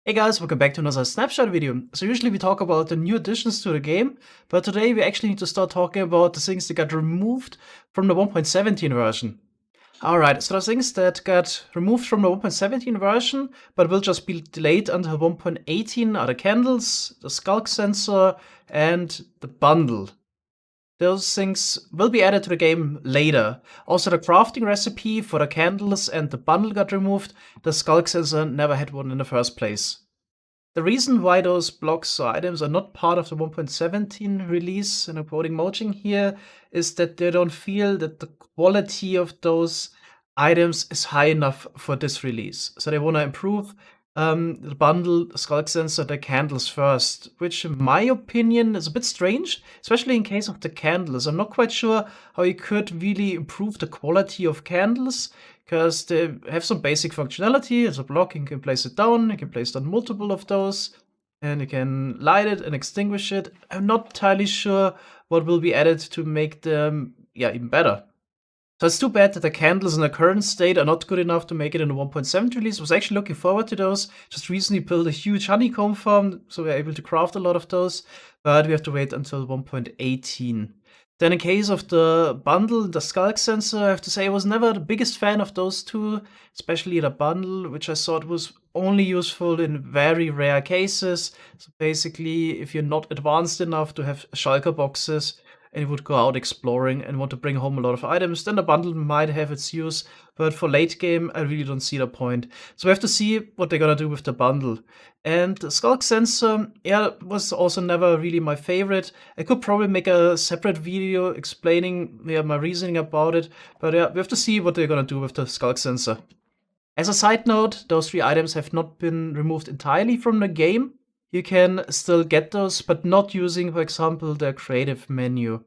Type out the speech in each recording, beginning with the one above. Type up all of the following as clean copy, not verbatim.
Hey guys, welcome back to another snapshot video. So usually we talk about the new additions to the game, but today we actually need to start talking about the things that got removed from the 1.17 version. Alright, so the things that got removed from the 1.17 version, but will just be delayed until 1.18 are the candles, the Sculk sensor, and the bundle. Those things will be added to the game later. Also, the crafting recipe for the candles and the bundle got removed. The Sculk sensor never had one in the first place. The reason why those blocks or items are not part of the 1.17 release, and I'm quoting Mojang here, is that they don't feel that the quality of those items is high enough for this release. So they want to improve the bundle, the Sculk sensor, the candles first, which in my opinion is a bit strange, especially in case of the candles. I'm not quite sure how you could really improve the quality of candles, because they have some basic functionality. As a block, you can place it down, you can place down multiple of those, and you can light it and extinguish it. I'm not entirely sure what will be added to make them, even better. So it's too bad that the candles in the current state are not good enough to make it in the 1.7 release. I was actually looking forward to those. Just recently built a huge honeycomb farm, so we're able to craft a lot of those, but we have to wait until 1.18. Then in case of the bundle, the Sculk sensor, I have to say I was never the biggest fan of those two, especially the bundle, which I thought was only useful in very rare cases. So basically, if you're not advanced enough to have shulker boxes, and you would go out exploring and want to bring home a lot of items, then the bundle might have its use, but for late game, I really don't see the point. So we have to see what they're gonna do with the bundle. And the Sculk sensor, was also never really my favorite. I could probably make a separate video explaining my reasoning about it, but we have to see what they're gonna do with the Sculk sensor. As a side note, those three items have not been removed entirely from the game. You can still get those, but not using, for example, the creative menu.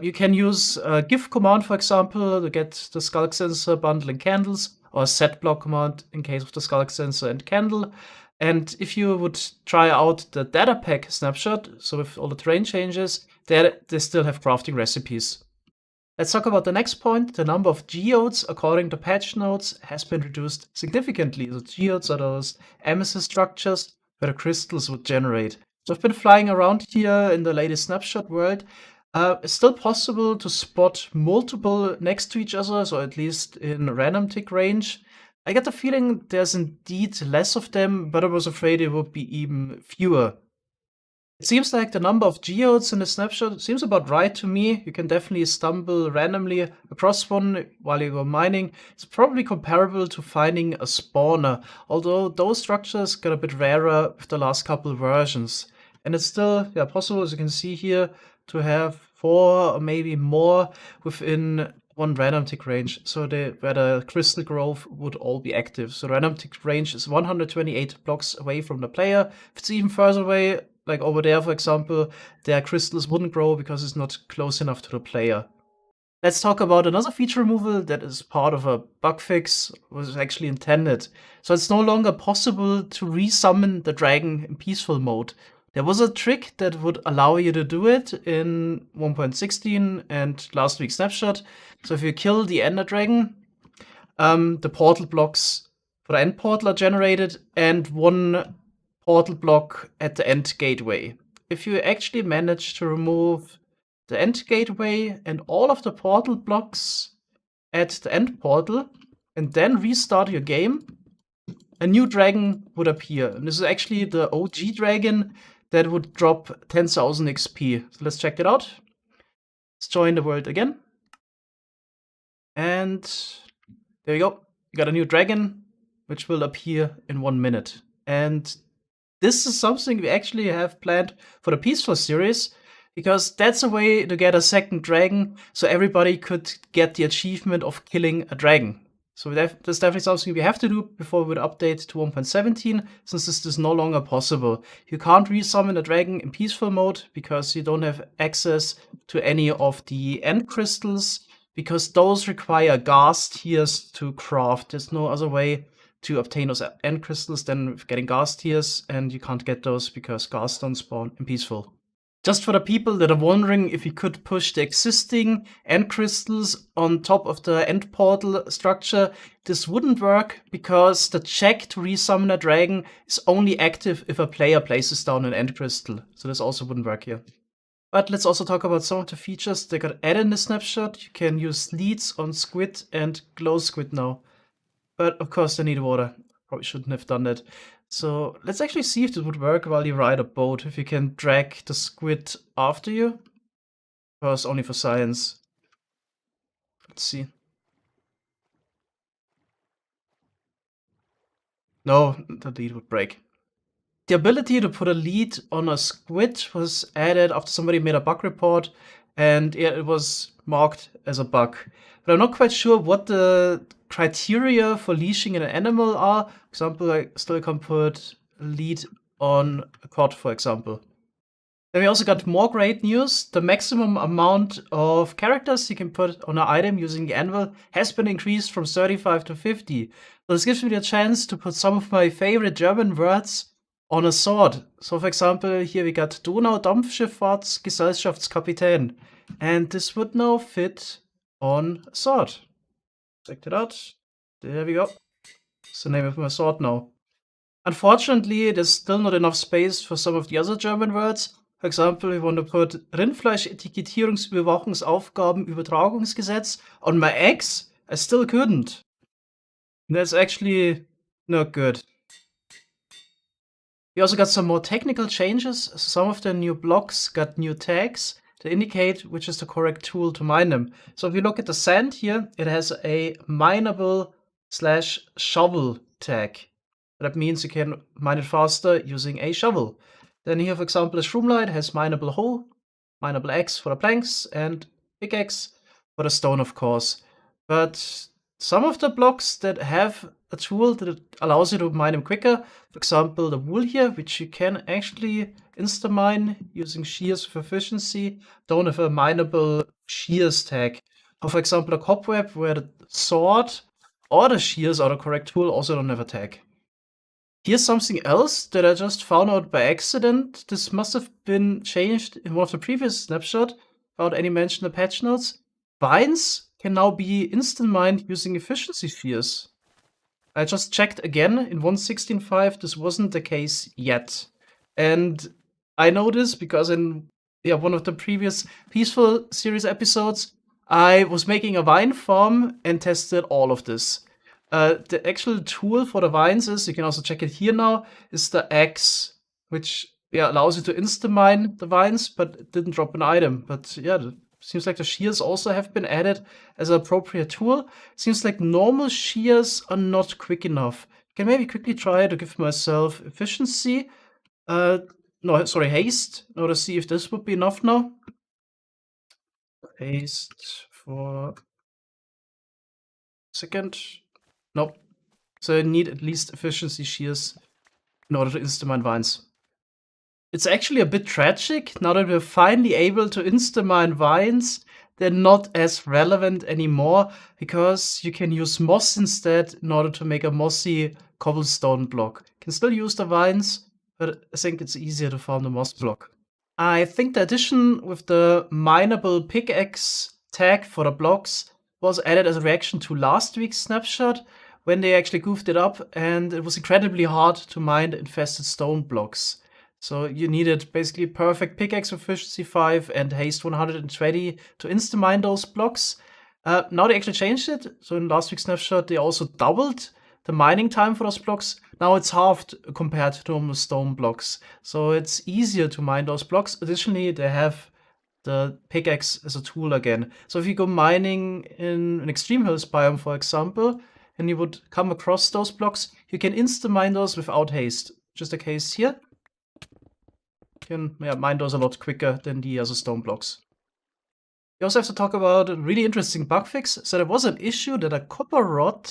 You can use a GIF command, for example, to get the Sculk sensor, bundle, and candles, or a set block command in case of the Sculk sensor and candle. And if you would try out the data pack snapshot, so with all the terrain changes, they still have crafting recipes. Let's talk about the next point. The number of geodes, according to patch notes, has been reduced significantly. The geodes are those amethyst structures where the crystals would generate. So I've been flying around here in the latest snapshot world. It's still possible to spot multiple next to each other, so at least in random tick range. I get the feeling there's indeed less of them, but I was afraid it would be even fewer. It seems like the number of geodes in the snapshot seems about right to me. You can definitely stumble randomly across one while you go mining. It's probably comparable to finding a spawner, although those structures got a bit rarer with the last couple versions. And it's still possible, as you can see here, to have 4 or maybe more within one random tick range, so where the crystal growth would all be active. So the random tick range is 128 blocks away from the player. If it's even further away, like over there, for example, their crystals wouldn't grow because it's not close enough to the player. Let's talk about another feature removal that is part of a bug fix, was actually intended. So it's no longer possible to resummon the dragon in peaceful mode. There was a trick that would allow you to do it in 1.16 and last week's snapshot. So if you kill the ender dragon, the portal blocks for the end portal are generated, and one portal block at the end gateway. If you actually manage to remove the end gateway and all of the portal blocks at the end portal, and then restart your game, a new dragon would appear. And this is actually the OG dragon that would drop 10,000 XP. So let's check it out. Let's join the world again. And there you go. You got a new dragon, which will appear in 1 minute. And this is something we actually have planned for the Peaceful series, because that's a way to get a second dragon, so everybody could get the achievement of killing a dragon. So that's definitely something we have to do before we would update to 1.17, since this is no longer possible. You can't resummon a dragon in peaceful mode because you don't have access to any of the end crystals, because those require ghast tears to craft. There's no other way to obtain those end crystals than getting ghast tears, and you can't get those because ghast don't spawn in peaceful. Just for the people that are wondering if we could push the existing end crystals on top of the end portal structure, this wouldn't work because the check to resummon a dragon is only active if a player places down an end crystal. So this also wouldn't work here. But let's also talk about some of the features that got added in the snapshot. You can use leads on Squid and glow Squid now. But of course they need water. Probably shouldn't have done that. So let's actually see if this would work while you ride a boat. If you can drag the squid after you. Of course, only for science. Let's see. No, the lead would break. The ability to put a lead on a squid was added after somebody made a bug report, and it was marked as a bug. But I'm not quite sure what the criteria for leashing an animal are. For example, I still can't put a lead on a cod, for example. Then we also got more great news. The maximum amount of characters you can put on an item using the Anvil has been increased from 35 to 50. So this gives me the chance to put some of my favorite German words on a sword. So for example, here we got Donau-Dampfschifffahrtsgesellschaftskapitän. And this would now fit on a sword. Check it out. There we go. It's the name of my sword now. Unfortunately, there's still not enough space for some of the other German words. For example, we want to put Rindfleisch-Etikettierungsüberwachungsaufgabenübertragungsgesetz on my X. I still couldn't. That's actually not good. We also got some more technical changes. Some of the new blocks got new tags to indicate which is the correct tool to mine them. So if you look at the sand here, it has a mineable/shovel tag. That means you can mine it faster using a shovel. Then here, for example, the shroomlight has mineable hoe, mineable X for the planks, and pickaxe for the stone, of course. But some of the blocks that have a tool that allows you to mine them quicker, for example, the wool here, which you can actually insta-mine using shears for efficiency, don't have a mineable shears tag. Or for example, a cobweb where the sword or the shears are the correct tool also don't have a tag. Here's something else that I just found out by accident. This must have been changed in one of the previous snapshots without any mention in the patch notes. Vines can now be instant mined using efficiency spheres. I just checked again in 1.16.5, this wasn't the case yet. And I know this because in one of the previous Peaceful series episodes, I was making a vine farm and tested all of this. The actual tool for the vines is, you can also check it here now, is the X, which allows you to insta-mine the vines, but it didn't drop an item. But it seems like the shears also have been added as an appropriate tool. Seems like normal shears are not quick enough. Can maybe quickly try to give myself efficiency. Haste. In order to see if this would be enough now. Haste for a second. Nope. So I need at least efficiency shears in order to insta-mine vines. It's actually a bit tragic now that we're finally able to insta-mine vines. They're not as relevant anymore because you can use moss instead in order to make a mossy cobblestone block. You can still use the vines, but I think it's easier to farm the moss block. I think the addition with the mineable pickaxe tag for the blocks was added as a reaction to last week's snapshot when they actually goofed it up, and it was incredibly hard to mine the infested stone blocks. So you needed basically perfect pickaxe efficiency 5 and haste 120 to insta-mine those blocks. Now they actually changed it. So in last week's snapshot, they also doubled the mining time for those blocks. Now it's halved compared to normal stone blocks. So it's easier to mine those blocks. Additionally, they have the pickaxe as a tool again. So if you go mining in an extreme hills biome, for example, and you would come across those blocks, you can insta-mine those without haste. Just the case here. You can mine those a lot quicker than the other stone blocks. We also have to talk about a really interesting bug fix. So there was an issue that a copper rod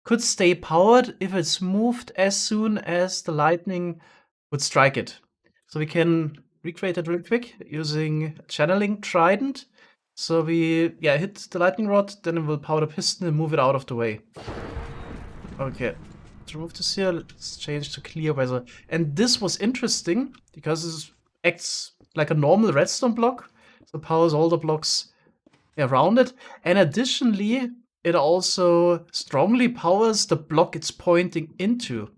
could stay powered if it's moved as soon as the lightning would strike it. So we can recreate it real quick using channeling trident. So we hit the lightning rod, then it will power the piston and move it out of the way. Okay, let's remove this here. Let's change to clear weather. And this was interesting because this acts like a normal redstone block. So it powers all the blocks around it. And additionally, it also strongly powers the block it's pointing into.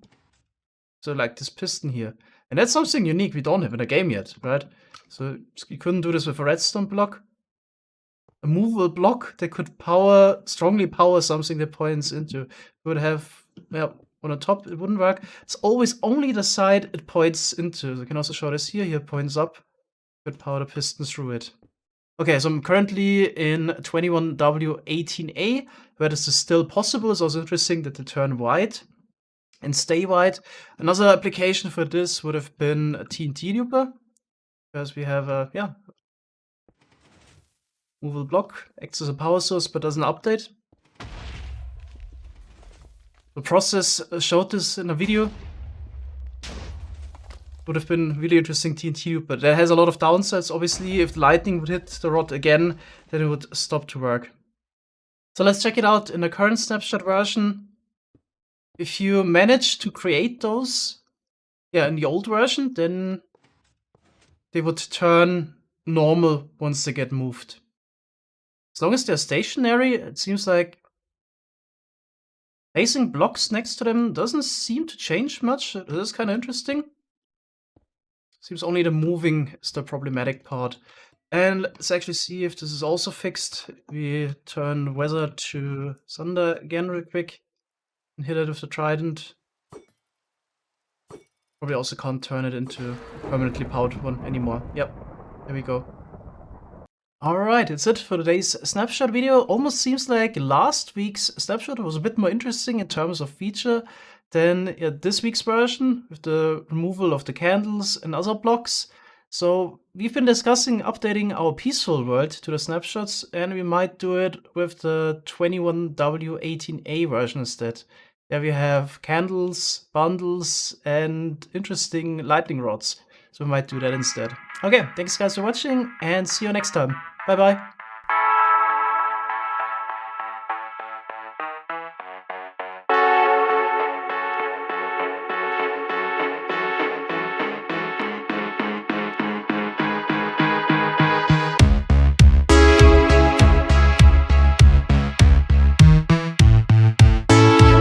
So like this piston here. And that's something unique we don't have in the game yet, right? So you couldn't do this with a redstone block. A movable block that could strongly power something that points into. It would have, well, on the top it wouldn't work. It's always only the side it points into. So you can also show this here. Here it points up. Could power the piston through it. Okay, so I'm currently in 21W18A, where this is still possible. It's also interesting that they turn white and stay white. Another application for this would have been a TNT duper, because we have a, movable block, acts as a power source, but doesn't update. The process showed this in a video. Would have been really interesting TNT, but that has a lot of downsides. Obviously, if lightning would hit the rod again, then it would stop to work. So let's check it out in the current snapshot version. If you manage to create those, in the old version, then they would turn normal once they get moved. As long as they're stationary, it seems like placing blocks next to them doesn't seem to change much. It is kind of interesting. Seems only the moving is the problematic part. And let's actually see if this is also fixed. We turn weather to thunder again real quick and hit it with the trident. Probably also can't turn it into a permanently powered one anymore. Yep, there we go. Alright, that's it for today's snapshot video. Almost seems like last week's snapshot was a bit more interesting in terms of feature than this week's version, with the removal of the candles and other blocks. So we've been discussing updating our peaceful world to the snapshots, and we might do it with the 21W18A version instead. There we have candles, bundles, and interesting lightning rods. So we might do that instead. Okay, thanks guys for watching, and see you next time. Bye bye.